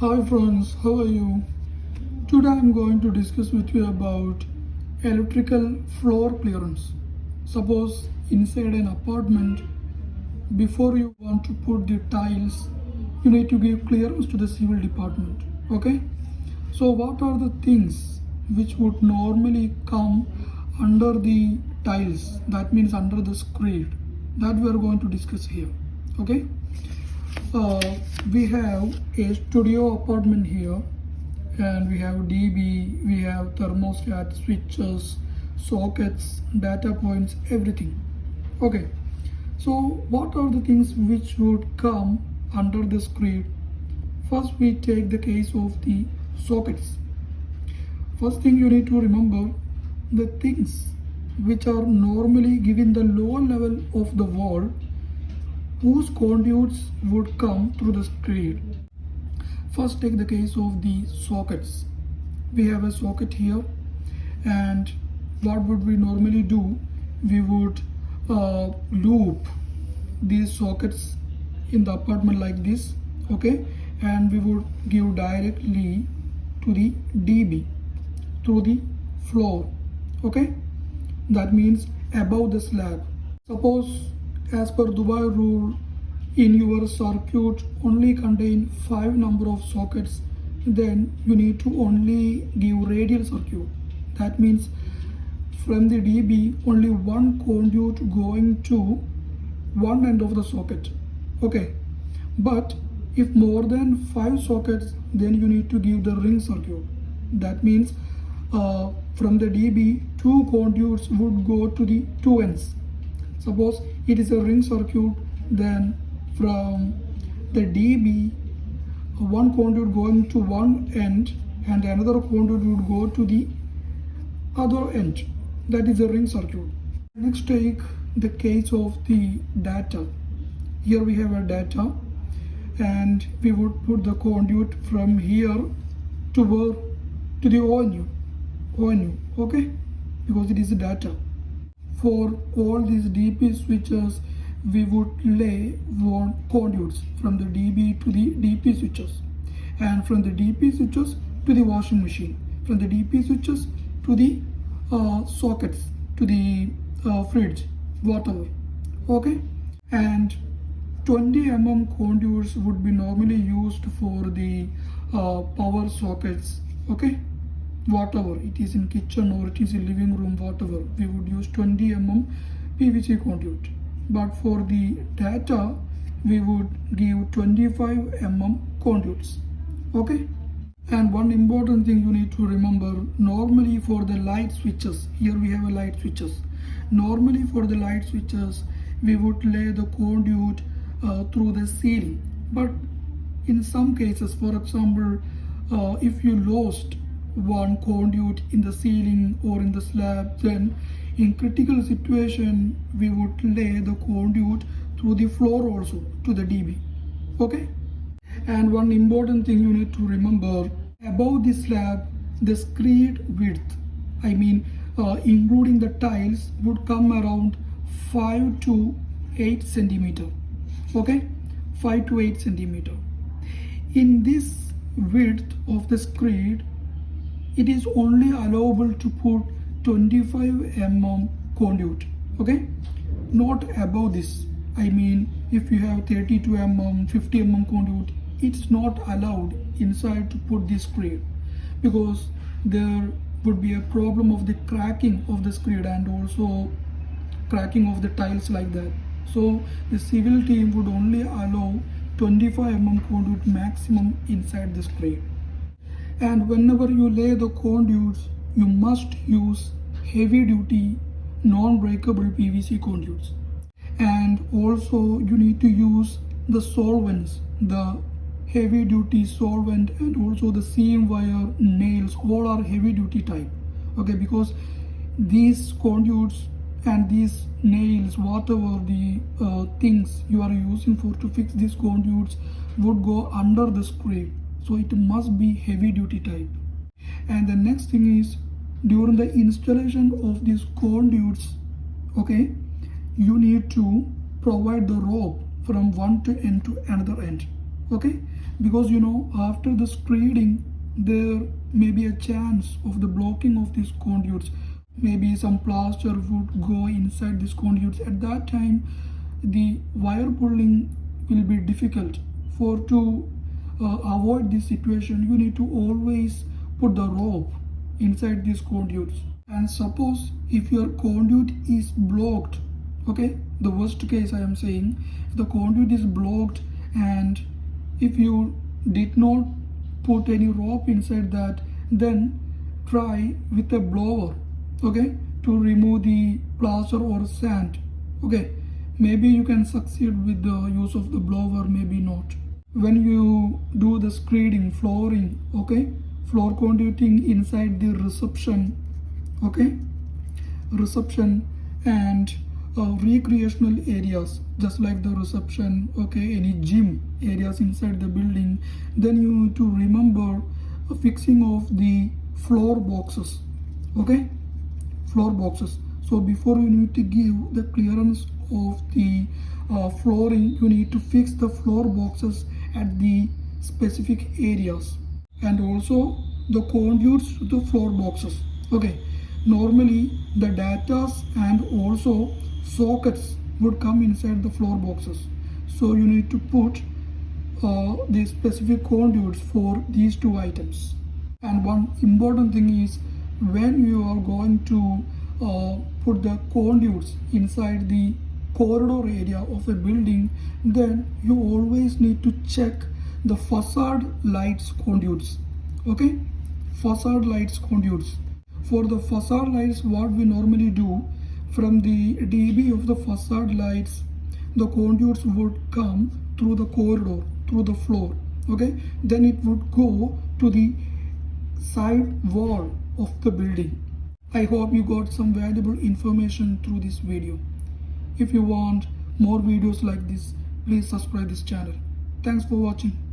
Hi friends, how are you? Today I'm going to discuss with you about electrical floor clearance. Suppose inside an apartment, before you want to put the tiles, you need to give clearance to the civil department. Okay? So what are the things which would normally come under the tiles? That means under the screed. That we are going to discuss here. Okay? We have a studio apartment here, and we have DB, we have thermostat, switches, sockets, data points, everything. Okay, so what are the things which would come under the screen? First, we take the case of the sockets. First thing you need to remember, the things which are normally given the lower level of the wall, whose conduits would come through the screen. First, take the case of the sockets. We have a socket here, and what would we normally do? We would loop these sockets in the apartment like this, okay, and we would give directly to the DB through the floor, okay. That means above the slab. Suppose as per Dubai rule, in your circuit only contain 5 number of sockets, then you need to only give radial circuit. That means from the DB only one conduit going to one end of the socket, okay. But if more than 5 sockets, then you need to give the ring circuit. That means from the DB 2 conduits would go to the 2 ends. Suppose it is a ring circuit, then from the DB one conduit going to one end and another conduit would go to the other end. That is a ring circuit. Next, take the case of the data. Here we have a data, and we would put the conduit from here to where? To the ONU, okay, because it is data. For all these DP switches, we would lay one conduits from the DB to the DP switches, and from the DP switches to the washing machine, from the DP switches to the sockets, to the fridge, whatever, okay. And 20 conduits would be normally used for the power sockets, okay. Whatever it is in kitchen or it is in living room, whatever, we would use 20 PVC conduit. But for the data, we would give 25 conduits, okay. And one important thing you need to remember, normally for the light switches, here we have a light switches. Normally for the light switches, we would lay the conduit through the ceiling. But in some cases, for example, if you lost one conduit in the ceiling or in the slab, then in critical situation we would lay the conduit through the floor also to the DB, okay. And one important thing you need to remember, above the slab the screed width, I mean including the tiles, would come around 5 to 8 centimeter, okay, 5 to 8 centimeter. In this width of the screed, it is only allowable to put 25 conduit, okay, not above this. I mean, if you have 32 50 conduit, it's not allowed inside to put this screed, because there would be a problem of the cracking of the screed and also cracking of the tiles like that. So the civil team would only allow 25 conduit maximum inside the screed. And whenever you lay the conduits, you must use heavy duty non-breakable PVC conduits. And also you need to use the solvents, the heavy duty solvent, and also the seam wire, nails, all are heavy duty type, okay, because these conduits and these nails, whatever the things you are using for to fix these conduits, would go under the screed. So it must be heavy duty type. And the next thing is, during the installation of these conduits, okay, you need to provide the rope from one to end to another end, okay, because after the screeding there may be a chance of the blocking of these conduits. Maybe some plaster would go inside these conduits. At that time the wire pulling will be difficult. For to avoid this situation, you need to always put the rope inside these conduits. And suppose if your conduit is blocked, okay, the worst case I am saying, the conduit is blocked, and if you did not put any rope inside that, then try with a blower, okay, to remove the plaster or sand. Okay, maybe you can succeed with the use of the blower, maybe not. When you do the screeding, flooring, okay, floor conduiting inside the reception, okay, reception and recreational areas, just like the reception, okay, any gym areas inside the building, then you need to remember fixing of the floor boxes, okay, floor boxes. So before you need to give the clearance of the flooring, you need to fix the floor boxes at the specific areas, and also the conduits to the floor boxes. Okay, normally the datas and also sockets would come inside the floor boxes, so you need to put the specific conduits for these two items. And one important thing is, when you are going to put the conduits inside the corridor area of a building, then you always need to check the facade lights conduits, okay, facade lights conduits. For the facade lights, what we normally do, from the DB of the facade lights, the conduits would come through the corridor, through the floor, okay, then it would go to the side wall of the building. I hope you got some valuable information through this video. If you want more videos like this, please subscribe this channel. Thanks for watching.